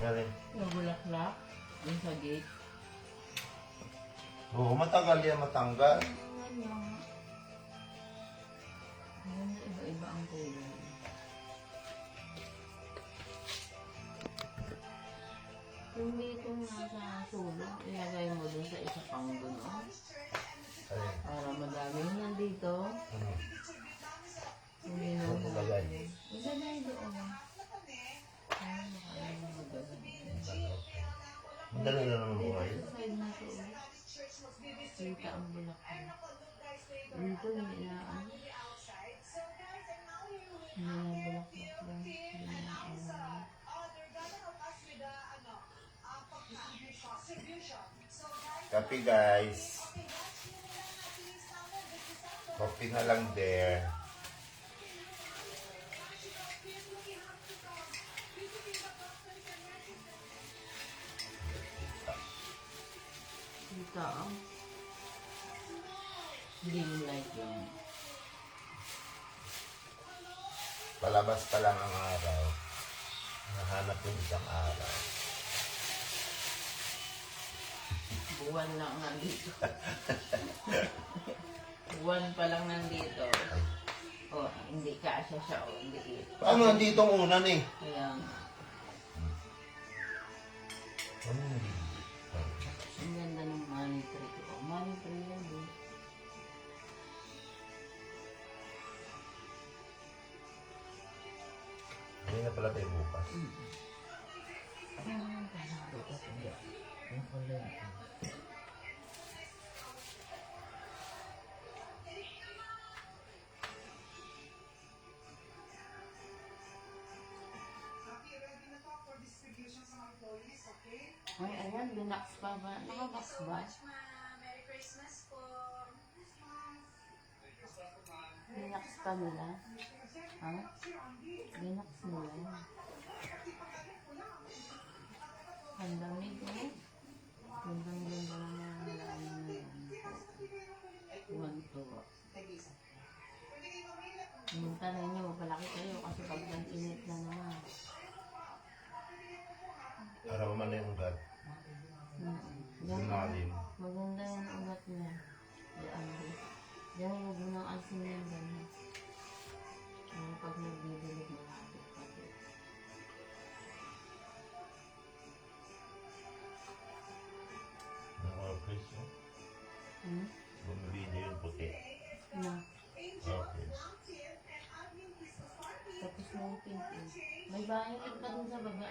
Galing. Yung bulaklak. Yung sa gate. Oo, matagal yan matanggal. Iba-iba ang kulay. Yung dito nasa sulong, ilagay mo dun sa isa pang gulong. Ayun. Para madami yung nandito. Ano? Hindi na Ano ilagay? ilagay doon. Ay, makaya mo magagay. Madali na naman buhay. Sa side na to. Kita ang bulaklak. Dito hindi na ano. Hindi na bulaklak lang. Hindi na ano. Copy guys. Copy na lang there. Kita ang dim light yun. Palabas pa lang ang araw. Nahanap yung isang araw. Buwan lang nandito. Buwan pa lang nandito. Oh, hindi kasya siya. Oh, hindi. Paano nandito ang unan eh? Kaya nga. Ang ganda ng money tree ko. Oh, money tree yan eh. Hindi na pala tayo bukas. Ang bukas hindi. Ang kulay. Ay, ayan, binax pa ba? Nakabox ba? Merry Christmas po. Binax pa nila? Ha? Binax nila. Ang lamig eh. Gandang-ganda na mga ano na yan. Tuwan-tuwa. Pumunta na inyo, mapalaki kayo kasi pag init na naman. Para pa man na yung ugat. Lumalim. Maganda yung ugat niya. Diyan din. Diyan huwag mo nang asin yan ganyan. Pag nagbibilig mo natin pati. Ang office, no? Bumibili yung puti. Na. Office. Tapos na yung pink eh. May bahay pa dun sa baba.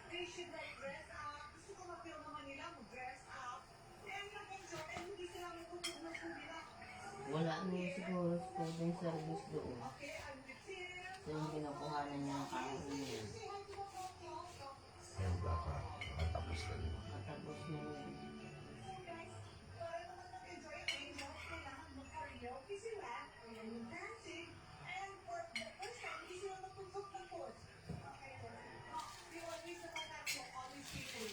They should like dress up. Gusto ko ma-feel naman nila mag-dress up. And mag-enjoy. And hindi sila magtutog ng nila. Wala niya siguro student service doon. Okay, I'm with Tim. So yung kinukuhanan niya ng kahoy niya. Yung baka. Matapos na yun. Matapos na yun. Para naman mag-enjoy ang angels, kailangan mag-karaoke sila. And dancing. And for the first time, hindi sila magtutog-tugod. Okay, we always naman ako, always people.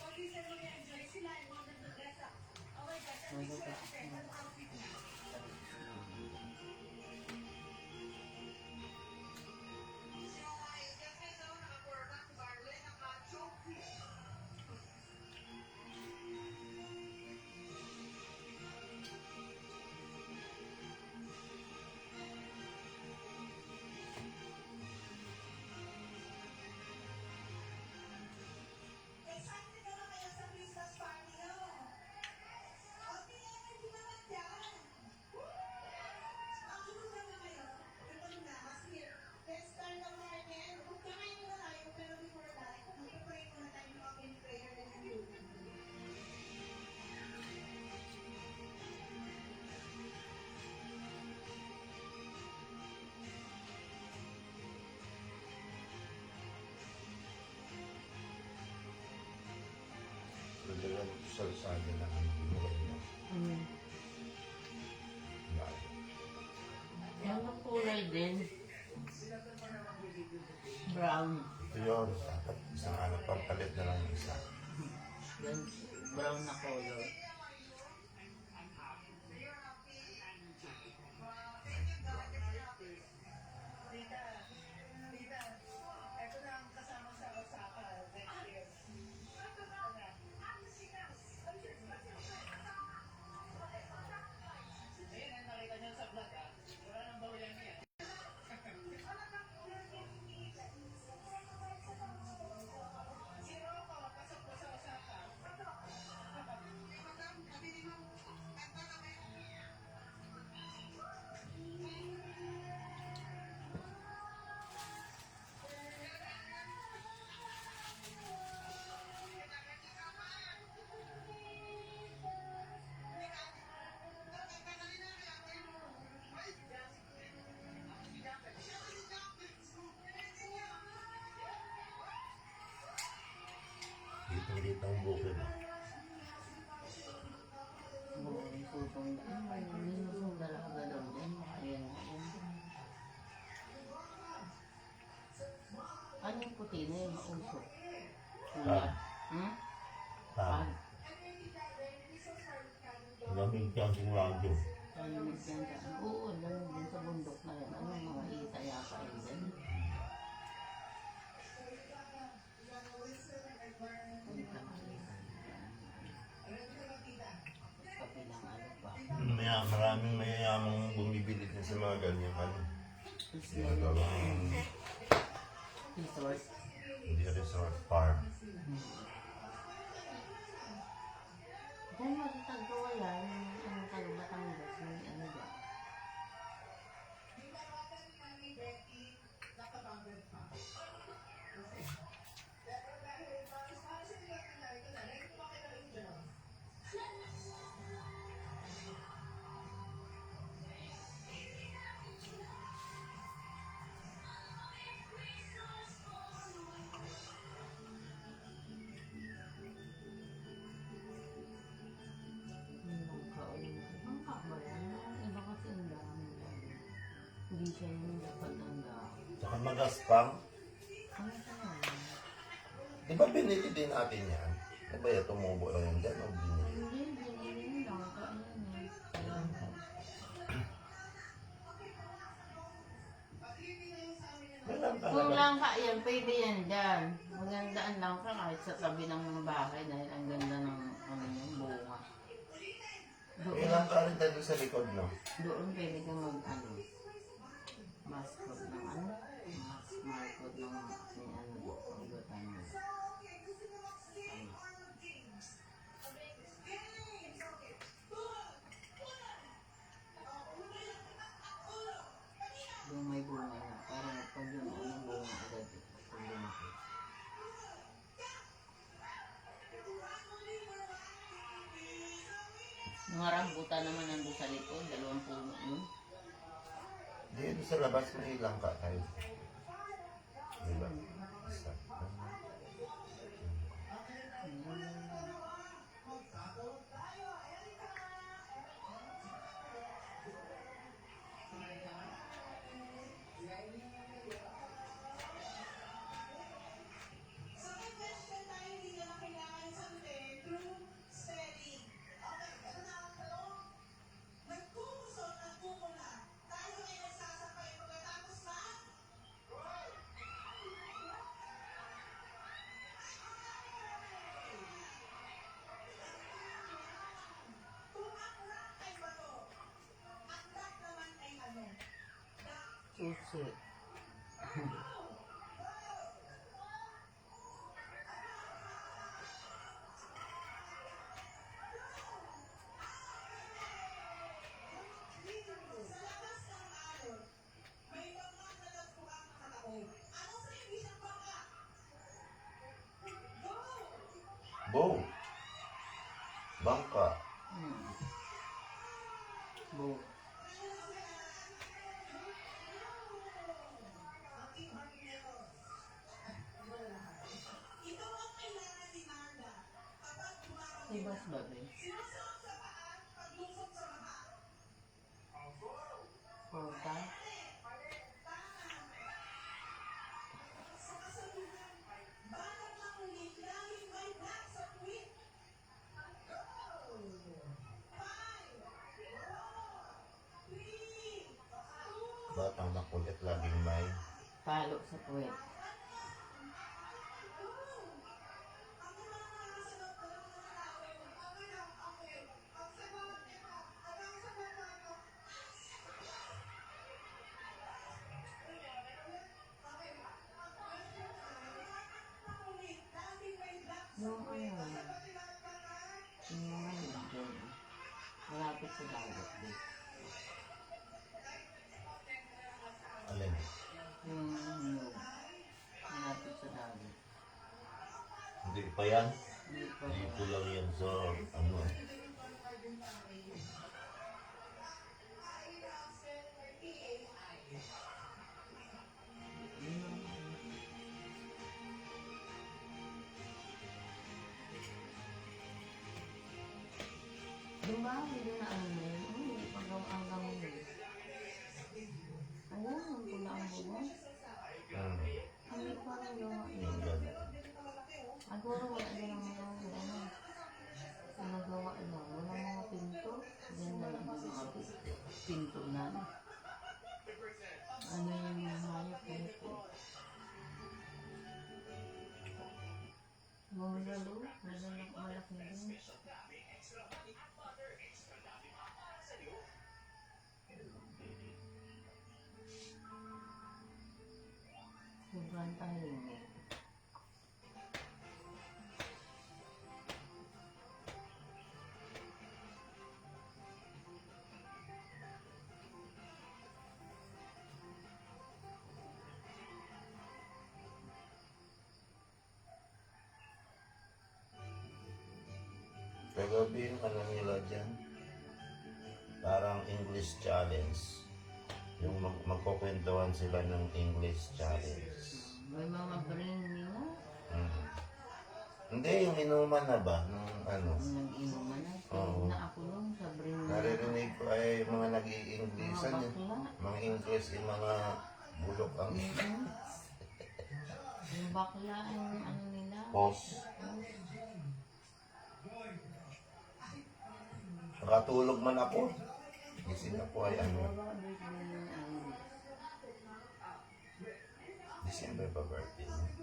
Always na mag-enjoy sila and want them to dress up. Oh my gosh, at least sila kasi ano outfit niya. Excited ka na kayo sa Christmas party, no? Okay, hindi naman yan. Ang kumusta na kayo? Ito na, mas here. Let's start the party. Kakain muna tayo, pero before that, mag-pray muna tayo ng open prayer and you. Pwede lang salsada lang ang binuhay niya. Dahil. Yan ang kulay din. Brown. Ito yun. Dapat isang anak pampalit na lang ng isa. Yan, brown na color. Ito na ang kasama Maliit ang bukid. Buong susong daan. May minusong dalaga daw dyan. Ayan. Ano yung puti na yung mausok? Kuya. Hmm? Tama. Lamig ka ang radyo. Lamig yan dyan. Oo, lamig din sa bundok na yan. Ano mga ita yata yun dyan? Ita nga yun. Tapos kapilang ano pa. Maraming mayayamang bumibili din sa mga ganyan. Ano? Tapos Ginagawang resort. hindi resort farm. Diyan matatagawala yung ano taga Batangas. Yung ano ba? Ang kabala. Iba kasi ang dami. Hindi siya yung dapat ang dami. Saka magaspang. Ano siya yan? Di ba binili din natin yan? Di ba yung tumubo lang yan dyan o binili? Hindi lang. Kainin eh. Kailan Kung talaga? langka yan, pwede yan dyan. Maganda ang langka kahit sa tabi ng mga bahay dahil ang ganda ng ano yung bunga. Kailan ka rin tayo sa likod, no? Doon pwede kang mag ano, mascot ng ano, mascot ng may ano po, pagbutan mo. Yung may bunga na, parang pag yung ano bunga agad, pag lumaki. Mga rambutan naman nandun sa likod, 2 puno yun. Dito sa labas may ilang ka tayo. Di ba? Isa. So may question tayo, hindi na kailangan sagutin through spelling. Okay, ito na ang tanong. Nagkukusot at kukula. Tayo ay nagsasakay pagkatapos na? Kung aklat ay bato, aklat naman ay ano? Susi. Sa labas ng alon, may bangkang natagpuan nakataob. Ano sa ibig ng bangka? Go! Bow. Bangka. Bu. Ito ang kailangan ni Narda kapag tumakot. Ibas ba ba? Sinusuot sa paa, paglusok sa mata. Porta? Sa kasaluhan, banat ng ulit, laging may black sa tuwid. Go! 5, 4, 3, 2, Batang makulit laging may. Palo sa puwet. Yung ano, yung mga doon. Malapit sa dagat din. Alin? Yung nyug. Malapit sa dagat. Hindi pa yan? Hindi pa. Dito lang yan sa ano eh. ba? Hindi na ano na yun. Hindi pa hanggang yun. Ayan, ang pula ang buwan. Hindi pa rin gawa yun. Yung gano'n. Aguro wala din ang mga ano. Nagawa lang. Wala mga pinto. Yan na lang ang mga pinto na. Ano yung mga hayop pinto. Mga lalo. Malaki din. Sobrang tahimik. Kagabi yung ano nila dyan, parang English challenge. Yung magkukwentuhan sila ng English challenge. May mga brain nila. Mm. Hindi, yung inuman na ba? Nung ano? Nag-inuman na. Oo. Na ako nung sa brain nila. Naririnig ko ay mga nag-i-Englishan Mga yun. bakla. Mga English, yung mga bulok ang Yung bakla ang ano nila. pos. Nakatulog man ako. Gising ako ay ano. December pa birthday niya.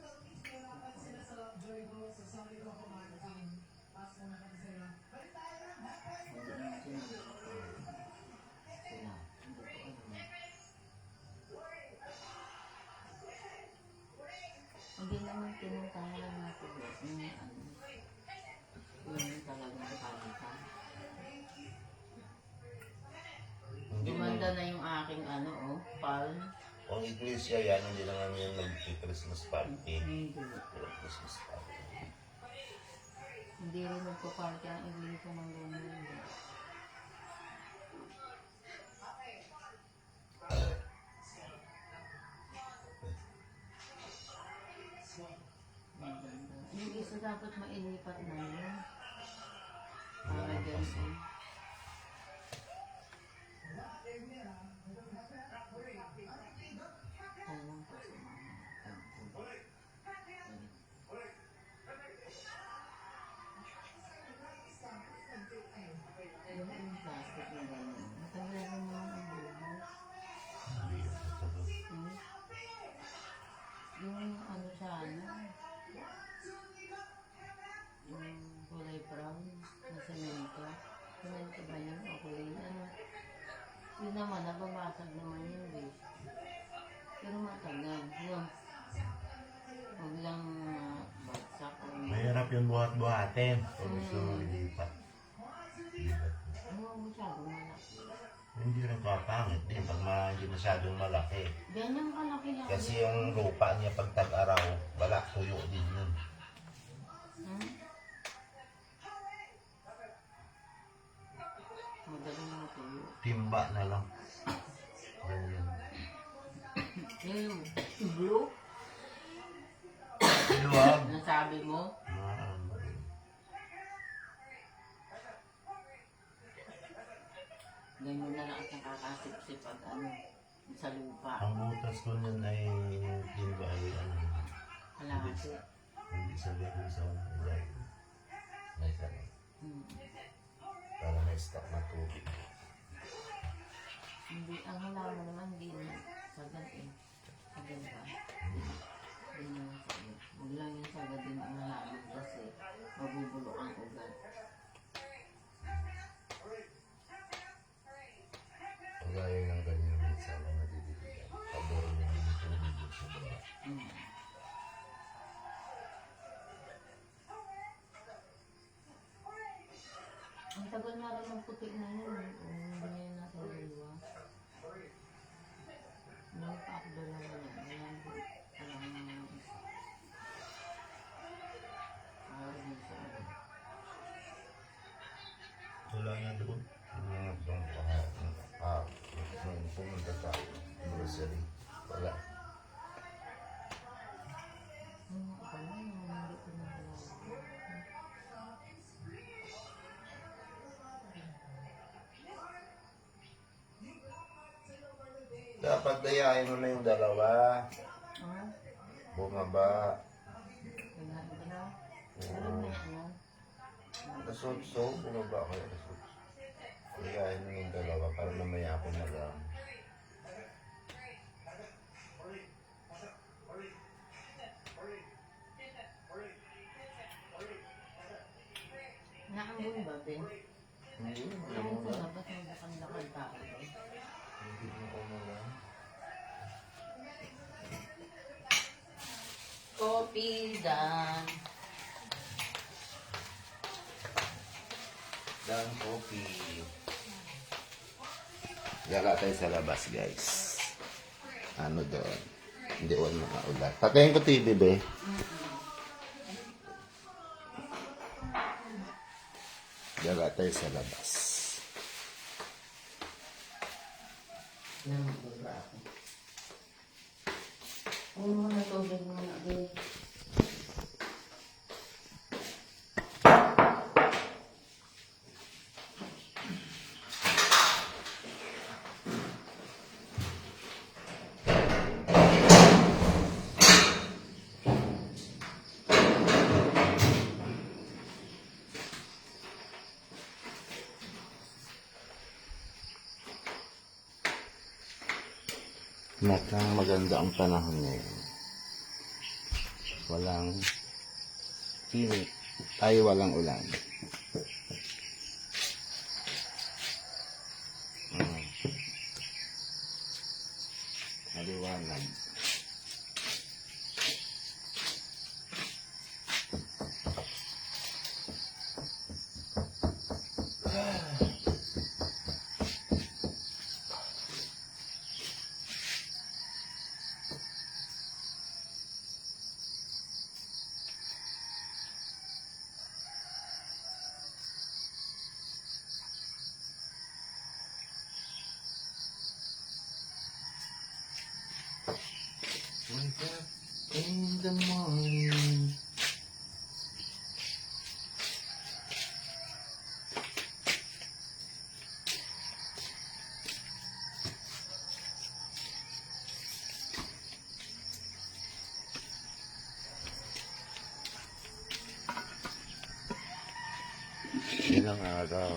Hindi naman tinutala natin yung ano. Yung talagang palitan. Hindi mo, Gumanda na yung aking ano, oh, palm. kung iglesia yan, hindi lang namin yung nag-Christmas party. Hindi. Christmas party. Hindi rin nagpa-party ang iglesia ng ganyan. Maganda. Yung isa dapat mailipat na yun. Para ganun. Alam ko sa mga yung plastic na gano'n. Matagal rin naman ang buhay. Hindi yun totoo. Hmm? Yung ano sa ano, yung kulay brown na semento. Semento ba yun? O kulay ano? Yun naman, nababasag naman yun eh. Pero matagal. Yun. Huwag lang bagsak. Mahirap yung buhat-buhatin. Kung gusto mo ilipat. Ano ang masyadong malaki? Hindi rin kapangit din pag hindi masyadong malaki. Ganyan kalaki lang. Kasi yung lupa niya pag tag-araw, wala, tuyo din yun. Hmm? Madaling matuyo. Timba na lang. Ganyan. Yung blue, Luwag. nasabi mo, ganyan na lang at nakakasip-sip pag ano, sa lupa. Ang butas ko nun ay timba ay ano. Kalahati. Hindi sa gawin sa ilay. May tanong. Hmm. Para may stock na tubig. Hindi, ang halaman naman hindi na sagad eh. Sagad ba? Hindi naman sagad. Huwag lang yung sagad din ang halaman kasi mabubulok ang ugat. Kagaya ng ganyan minsan na natititigan. Pabor niya yung tubig sa baba. Hmm. Ang tagal nga rin ng puti na yun eh. Kung hindi niya nasa dalawa. May paakdo lang yan. Alam ko. Alam mo yung isa. Din sa ano. Wala nga doon. Yung doon nung pumunta sa grocery. Wala. Ako na yung hindi ko na alam. payayain mo na yung dalawa. Ah, Bumaba. kailangan ko na. Oo. Nasutso, bumaba kayo nasutso. Payayain mo yung dalawa para mamaya ako na lang. Naambun ba, Ben? Hindi, Ano ko na ba sa lakad tao? hindi mo ko na lang. Coffee done. Dan coffee. Gala tayo sa labas, guys. Ano doon? Hindi ko mga ulan. Patayin ko TV, be. Gala tayo sa labas. Namababa ako. Oo, natubig mo na, Ben. Mukhang maganda ang panahon ngayon. Walang init. Ay, walang ulan. Maliwanag. Wake up in the morning. Ilang araw.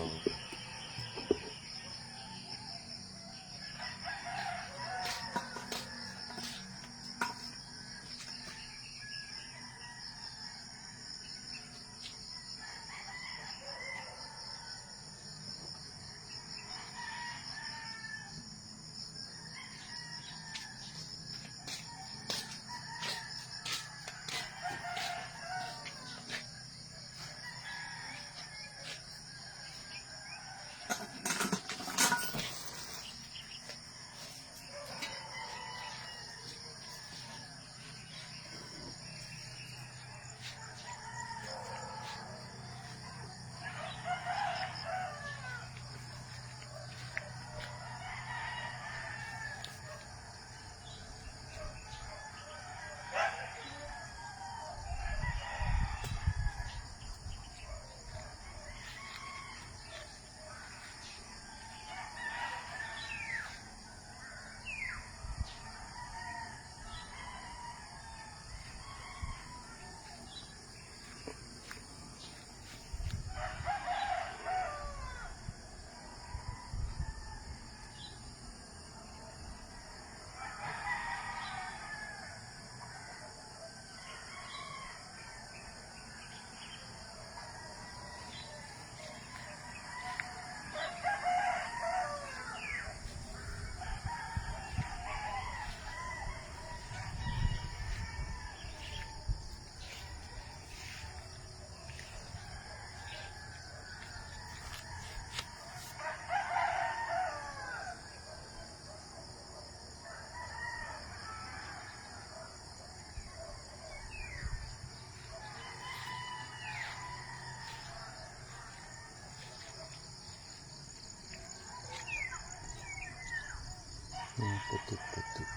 Putik-putik.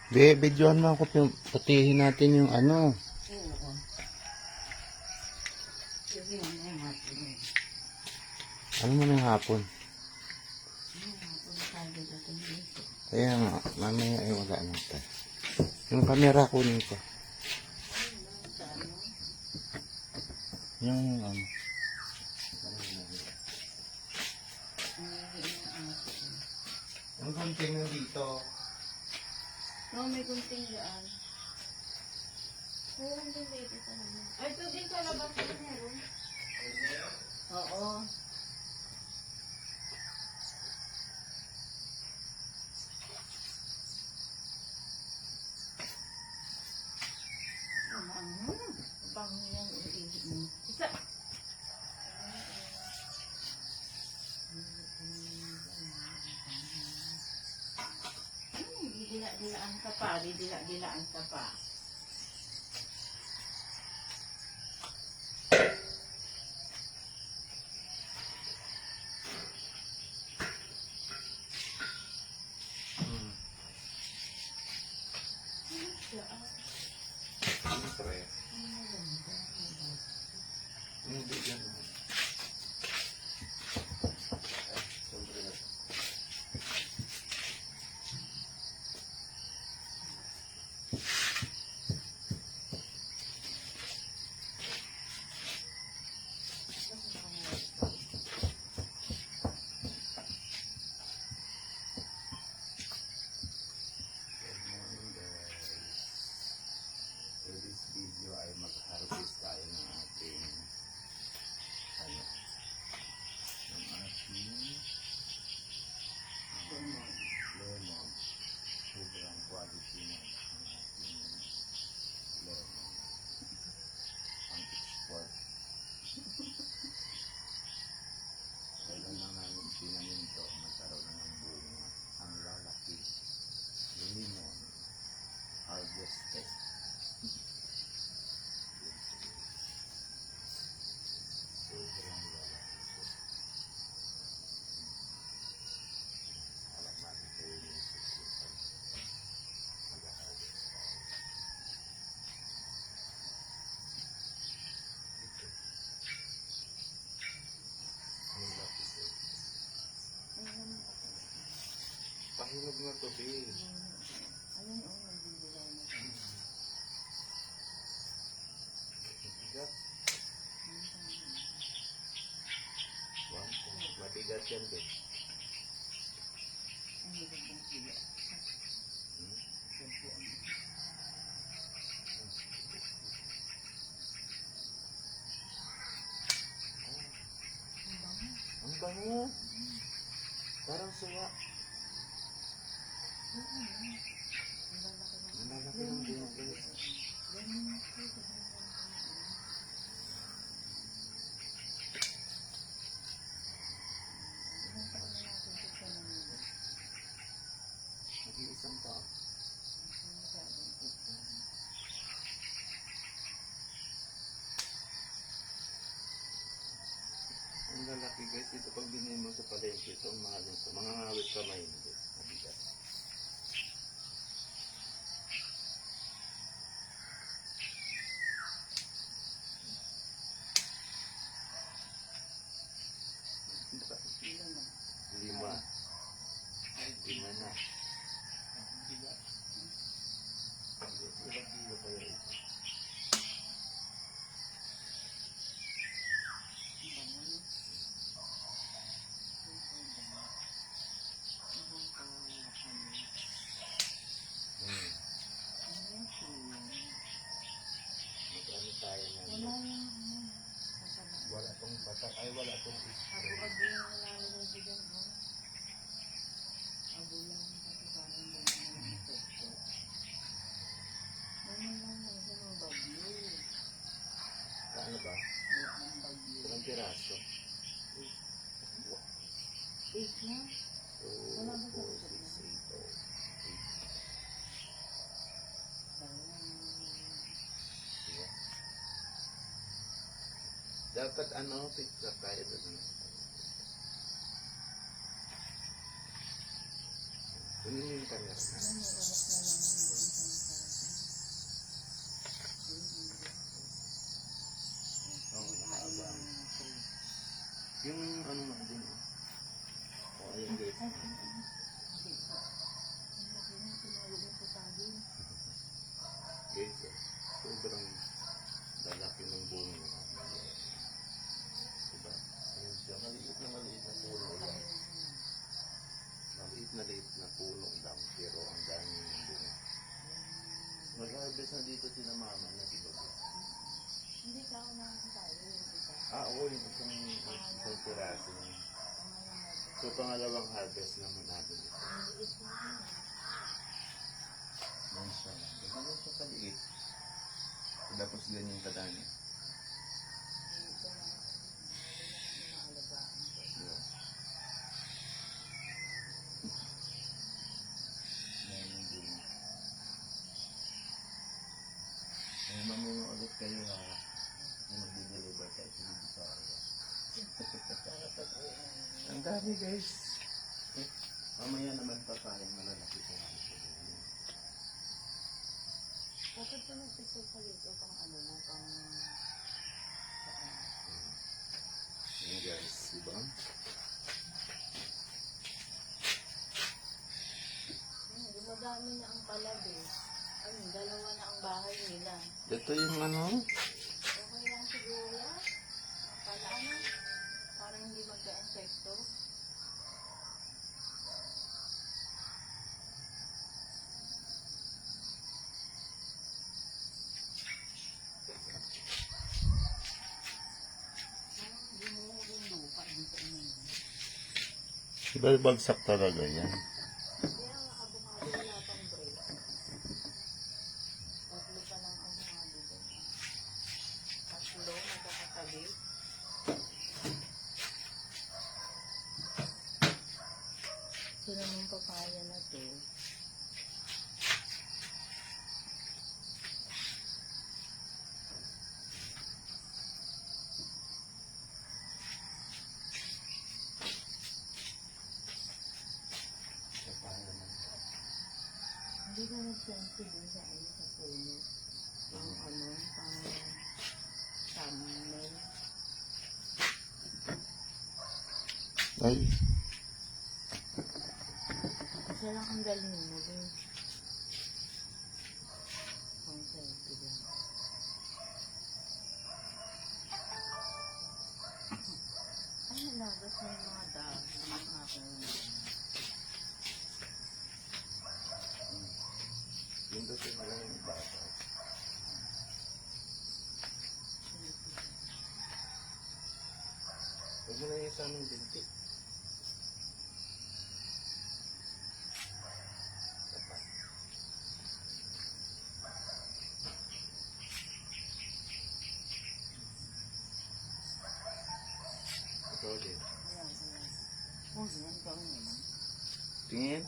Videohan mo ako, patihin natin yung ano. Oo. Sige, ano yung hapon eh. Ano mo ng hapon? Ano hapon tayo natin dito. Kaya nga, mamaya ay wala na tayo. Yung camera kunin ko. Sa ano? Yung Ang aso. Ang konting nandito. No, may kunting daan. Oo, hindi dito sa naman. Ay, ito din sa labas na meron. Oo. Pangyan ulit mo. Isa. Dila-dilaan ka pa. Dila-dilaan ka pa. Siyempre. Hindi yan. Siyempre na. For this video ay mag-harvest tayo ng ating ano, ng ating lemon. Sobrang quality ng ating lemon. Ang export. Kailan na namin tinanim to, nagkaroon na ng bunga. Ang lalaki. Lemon. Harvested. Sobrang lalaki po. Alam natin kayo yung susunod. Mag-harvest tayo. Ang laki po. Pahinog na to, babe. Ayun, oh, nagdidilaw na ka. Bigat. Wow, mabigat yan, babe. Ang hirap ng sila. Ang bango. Parang suwa. Ang lalaki ng bunga, guys. Nag-iisang tao. Ang lalaki, guys. Ito pag binili mo sa palengke, ito ang mahal nito. Mga ngawit kamay nito. Mabigat. Lima. Lima na. Ilang kilo kaya ito? Magkano tayo na? Wala tong batak. Ay, wala tong istro. Paano ba? Ilang piraso? 2, 4, 6, 8, 8. Dapat ano, pizza tayo doon. Kunin mo yung camera. guys. Sobrang lalaki ng buong niya. Diba? Ayan siya. Maliit na puno lang. Maliit na puno lang. Pero ang dami ng bunga. Mag-harvest na dito sila mama na si Babu. Hindi ka ako nakakatayo yung isa. Oo, yung isang piraso. So, pangalawang harvest naman natin ito. Maliit na yun. Yan siya. Ganyan siya kaliit. Tapos ganyan kadami. Dito na inaalagaan ko. Yeah. Yan yung bunga. Ay, mamuna ulit kayo ha. Yung magdi-deliver tayo sa Bisaya. Para pag-uwi namin. Ang dami guys. Mamaya naman papayang malalaki po nga ito. Bakit pa nagpicture ka dito pang ano mo, pang saan? Yan guys, diba? Dumadami na ang palad eh. Ay, dalawa na ang bahay nila. Ito yung ano? Okay lang siguro yan. Pala ano? Parang hindi magka-infecto. Parang bumuo yung lupa dito naman. Diba bagsak talaga yan? Kaya nga abukado wala pang break. Tatlo pa lang abukado doon. Tatlo, magkakatabi. Ito naman papaya na to. Hindi ka nag-sensy din sa ano sa puno. Pang ano, pang thumbnail. Ay, Isa lang ang galing mo din. Pang selfie lang. Ay, nalagas mo yung mga dahon. Ang aking yung dito na lang yung bata. Huwag mo na yung sa aming binti. Ito din. Ayan, ayan. Oh, yan ka naman. Tingin.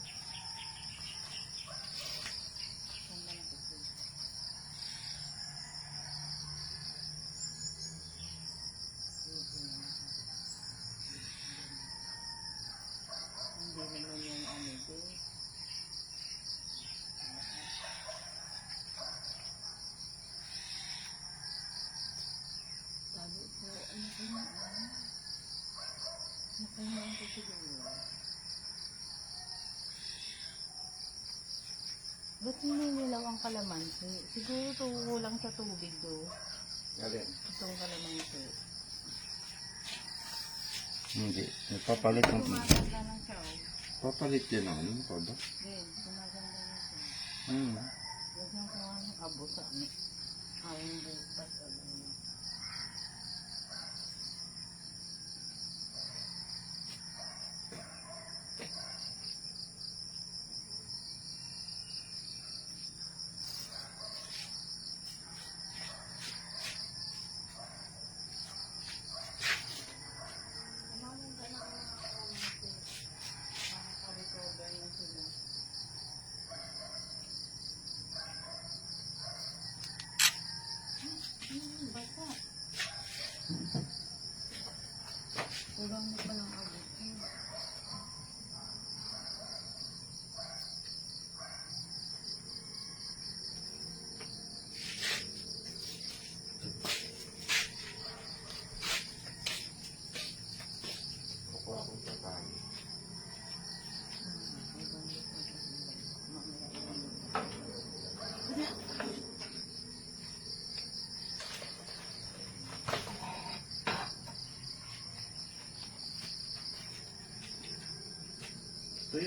Saan ba nakikita? Dito na. Hindi naman yung ano din. Sabi ko, ano ko na ano? Nakailangan ko siguro. Ba't hindi nilaw ang kalamansi? Siguro kulang sa tubig do. Galing. Itong kalamansi. Hindi. Papalit ng... Gumaganda na siya oh. Papalit yun ang ano ko ba? Then, gumaganda na siya. Hmm. Huwag nang kuha ng abo sa ano. Ang bukas alam mo. Kumain ka na ang mga kalamansi. Makaka-recover na sila. Basta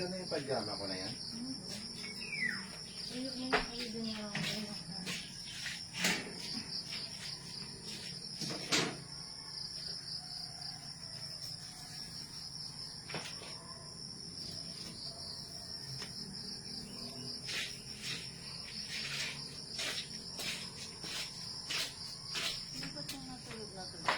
Yan na yung pajama ko na yan. Ayun, yun, ayun, din na ako. Dapat yung natulog na tulog.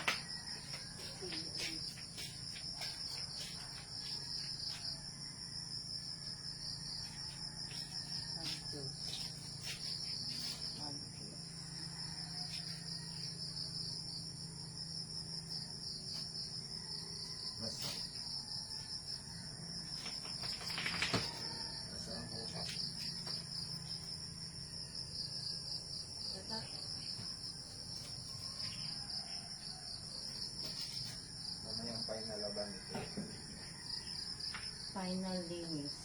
Basta. Basta ang bukas. Mamayang final laban ito. Final linis.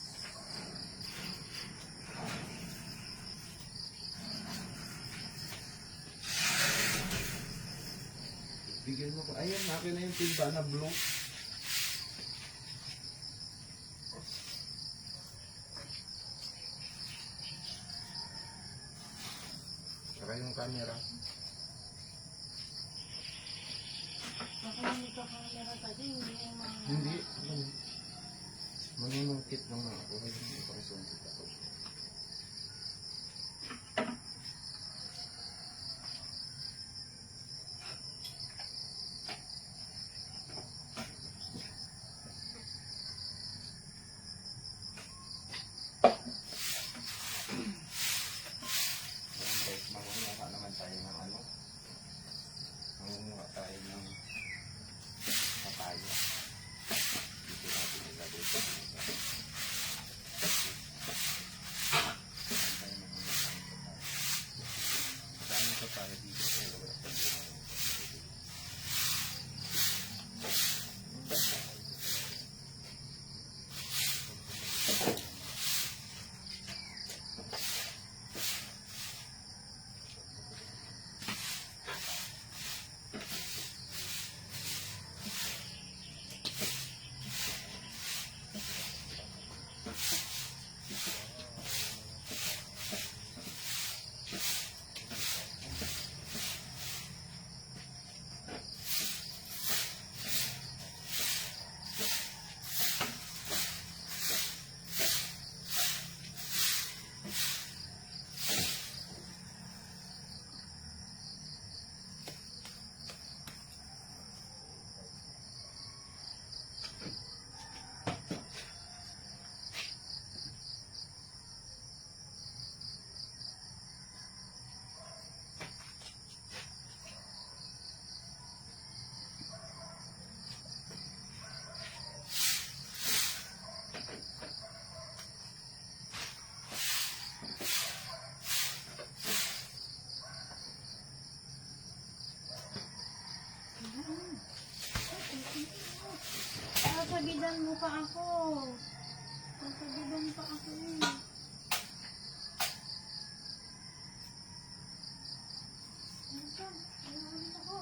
Bigyan mo ko. Ayun, akin na yung timba na blue. Saka yung camera. Ako hindi ka camera kasi hindi yung mga... Hindi. Manunungkit lang ako. Hindi pa kasungkit ako. Ayan guys, mangunguha naman tayo ng ano. Mangunguha tayo ng papaya. Dito natin ilagay sa isa. Saan yung papaya dito? Wala pa dito. Sasabidan mo pa ako. Sasabidan pa ako eh. Ano ka? Ano ako?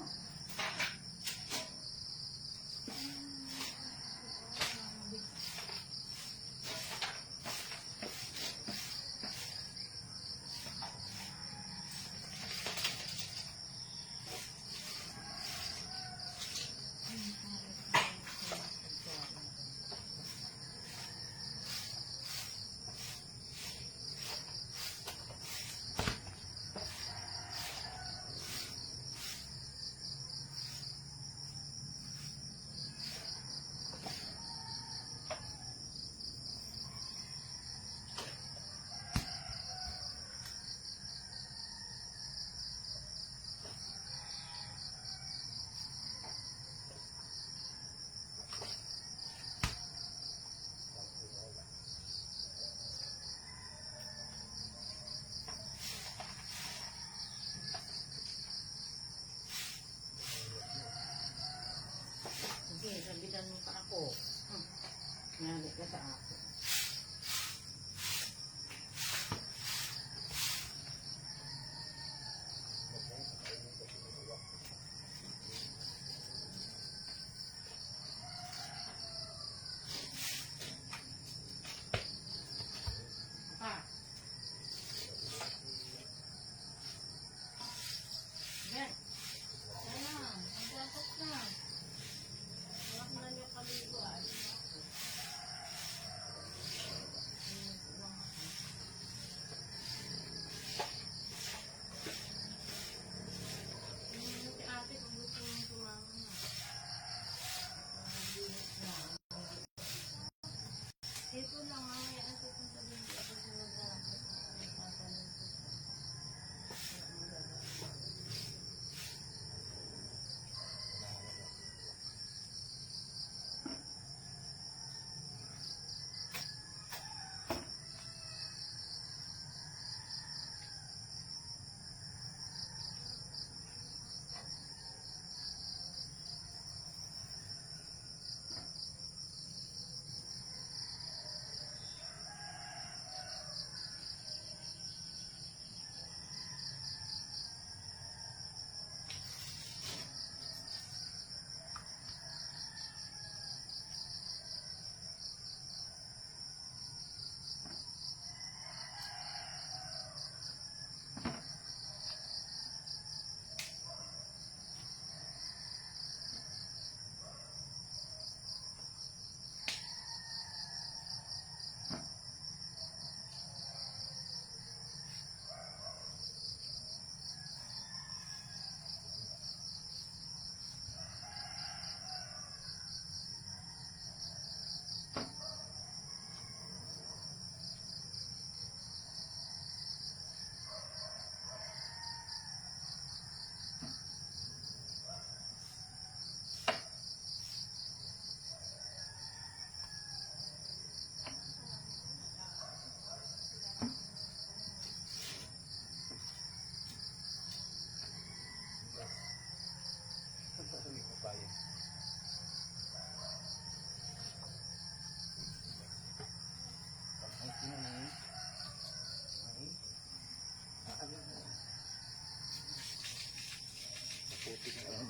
maputi na lang.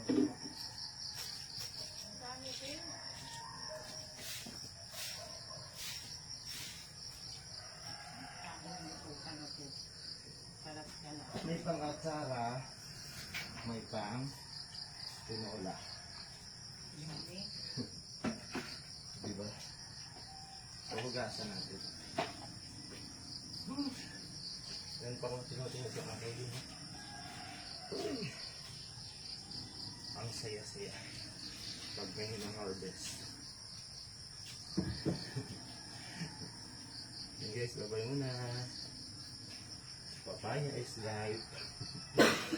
Dami din. Sarap ka na. May pang atsara, may pang tinola. Dami. Diba? Pahugasan natin. Yan pa kung tinutingin sa mga din. Ang saya-saya pag may ng harvest. Yan guys, babay muna. Papaya is life. Papaya.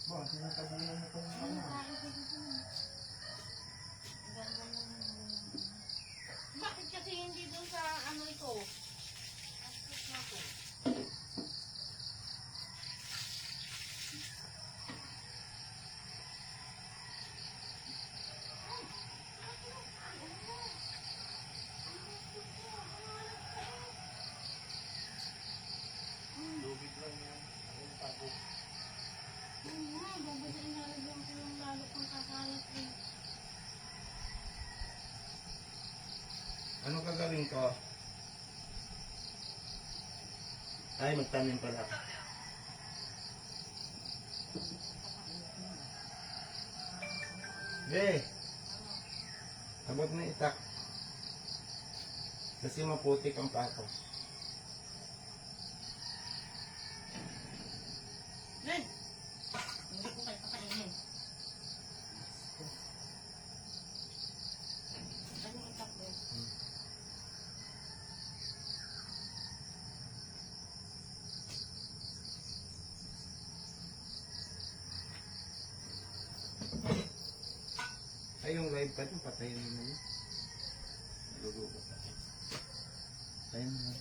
Ba, tinatabunan mo kung ano. Bakit kasi hindi doon sa ano ito? Astos na to. Lubid lang yan. Ang tago. Babasahin na rin ko yung lalo kong kakalat eh. Ano gagawin ko? Ay, magtanim pala. Be! Abot na itak. Kasi maputik ang pato. Ren! Hindi ko kayo kakainin. Ano yung itak doon? Ay, yung live pa ito, patayin mo na yun. Nagugulo pa. Patayin mo na.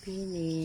Finish.